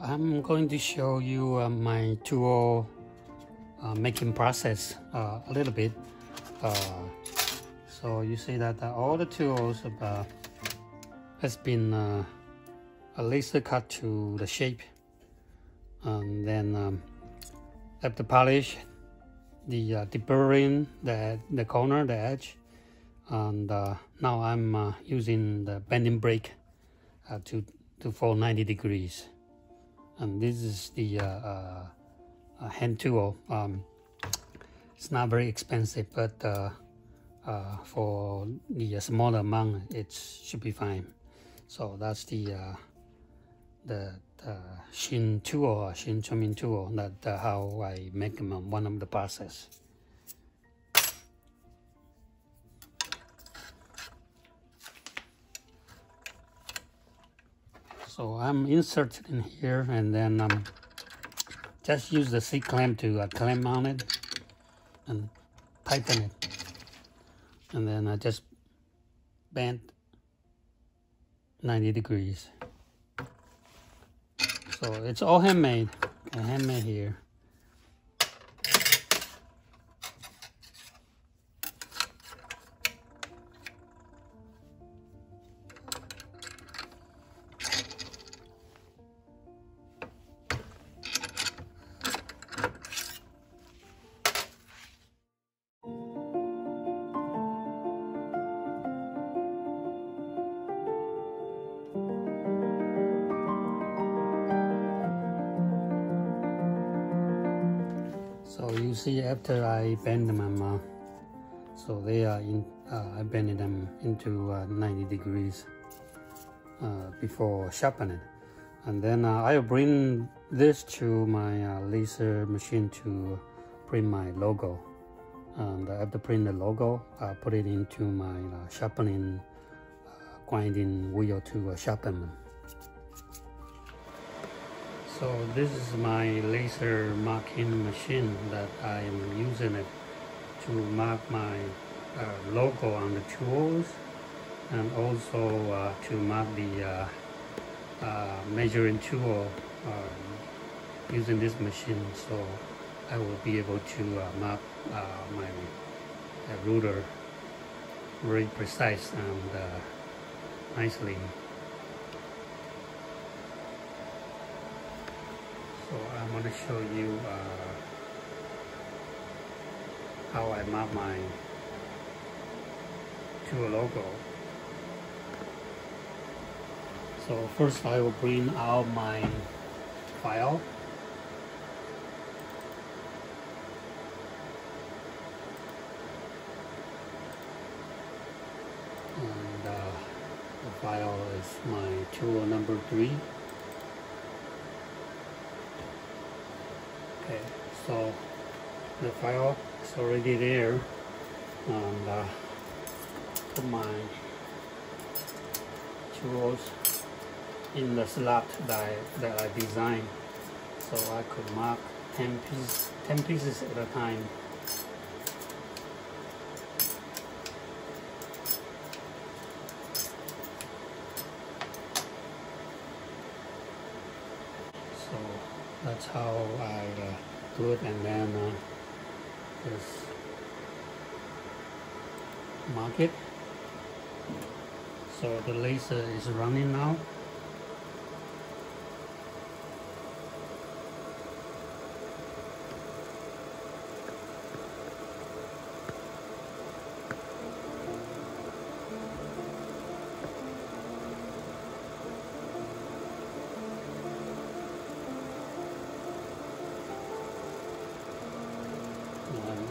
I'm going to show you my tool making process a little bit. So you see that all the tools has been laser cut to the shape, and then after polish, the deburring the corner, the edge, and now I'm using the bending brake to fold 90 degrees. And this is the hand tool. It's not very expensive, but for the smaller amount, it should be fine. So that's the Hsin tool, Hsin-Chuen tool. That how I make them one of the process. So I'm inserted in here, and then just use the C-clamp to clamp on it and tighten it. And then I just bend 90 degrees. So it's all handmade, handmade here. So you see, after I bend them, so they are in. I bended them into 90 degrees before sharpening, and then I'll bring this to my laser machine to print my logo. And after print the logo, I'll put it into my sharpening grinding wheel to sharpen them. So this is my laser marking machine that I am using it to mark my logo on the tools, and also to mark the measuring tool using this machine. So I will be able to mark my ruler very precise and nicely. So I'm going to show you how I mark my tool logo. So first I will bring out my file. And the file is my tool number 3. Okay, so the file is already there, and put my tools in the slot that I designed, so I could mark 10 pieces at a time. So that's how I do it, and then just mark it. So the laser is running now.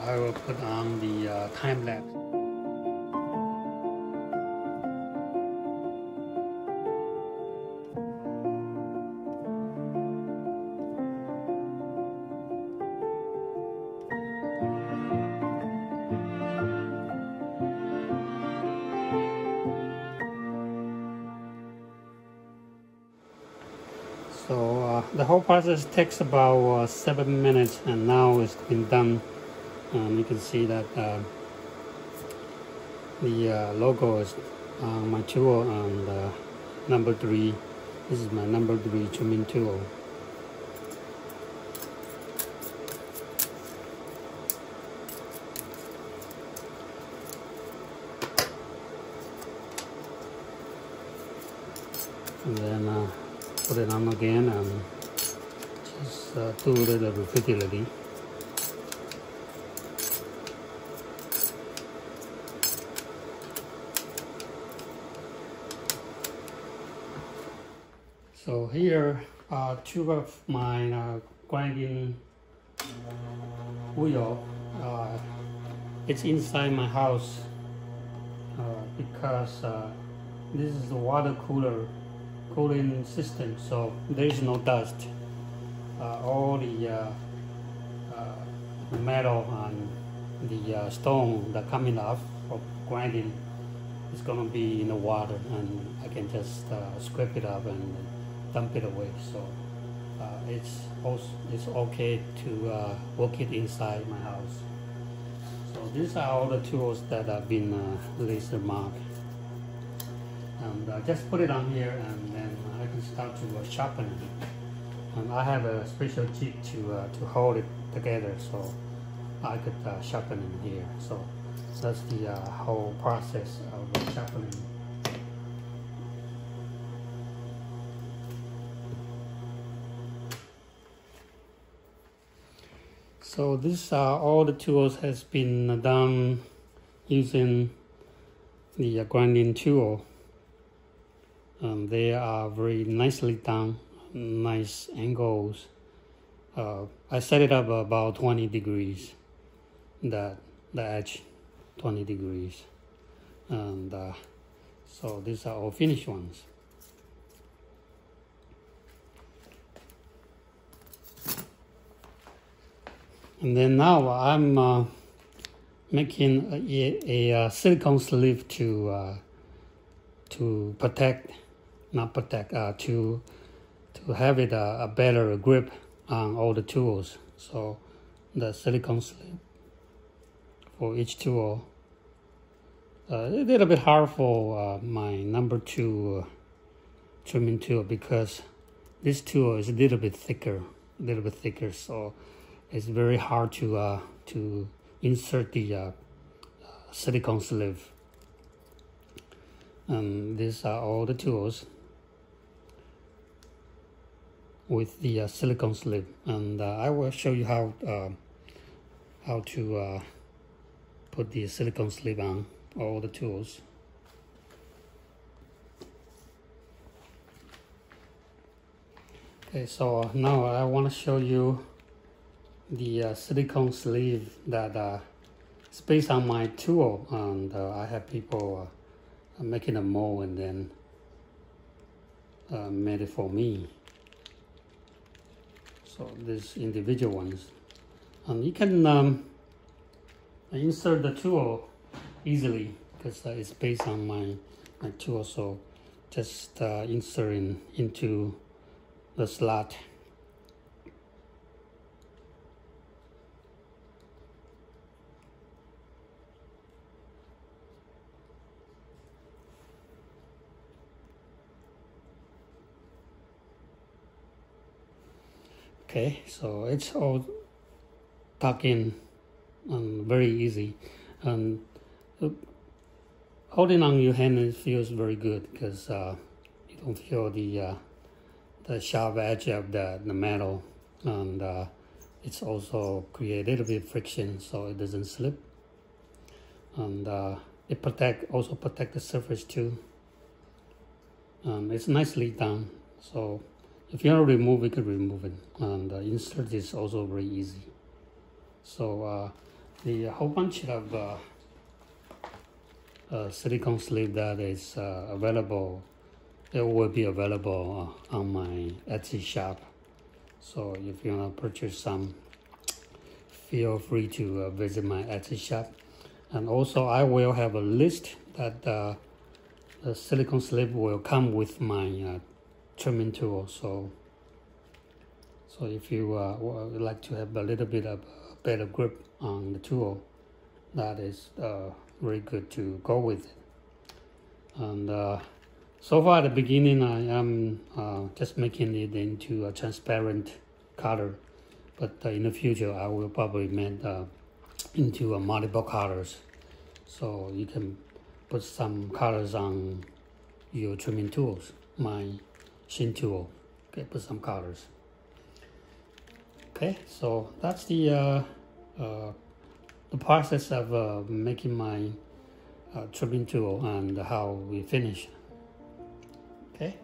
I will put on the time lapse. So the whole process takes about 7 minutes, and now it's been done. You can see that the logo is my tool, and number 3. This is my number 3 trimming tool. and then put it on again and just do a little repeatedly. So here are two of my grinding wheel. It's inside my house because this is a water cooling system, so there is no dust. All the metal and the stone that coming off of grinding is gonna be in the water, and I can just scrape it up and dump it away. So it's okay to work it inside my house. So these are all the tools that have been laser marked, and just put it on here, and then I can start to sharpen it. And I have a special jig to hold it together, so I could sharpen it here. So that's the whole process of sharpening. So these are all the tools has been done using the grinding tool. They are very nicely done, nice angles. I set it up about 20 degrees, the edge 20 degrees. And so these are all finished ones. And then now I'm making a silicone sleeve to protect, not protect, to have it a better grip on all the tools. So the silicone sleeve for each tool. A little bit hard for my number 2 trimming tool, because this tool is a little bit thicker, so it's very hard to insert the silicone sleeve. And these are all the tools with the silicone sleeve, and I will show you how to put the silicone sleeve on all the tools. Okay, so now I want to show you the silicone sleeve that is based on my tool, and I have people making a mold and then made it for me. So these individual ones, and you can insert the tool easily because it's based on my tool. So just insert into the slot. Okay, so it's all tucked in and very easy. And holding on your hand, it feels very good because you don't feel the sharp edge of the metal, and it's also create a little bit of friction so it doesn't slip. And it also protect the surface too. It's nicely done. So if you want to remove it, you can remove it, and insert is also very easy. So the whole bunch of silicone sleeve that is available, it will be available on my Etsy shop. So if you want to purchase some, feel free to visit my Etsy shop. And also I will have a list that the silicone sleeve will come with my trimming tool. So if you would like to have a little bit of better grip on the tool, that is very good to go with it. And so far at the beginning, I am just making it into a transparent color, but in the future I will probably make into multiple colors, so you can put some colors on your trimming tools. My Hsin tool. Okay, put some colors. Okay, so that's the process of making my trimming tool and how we finish. Okay.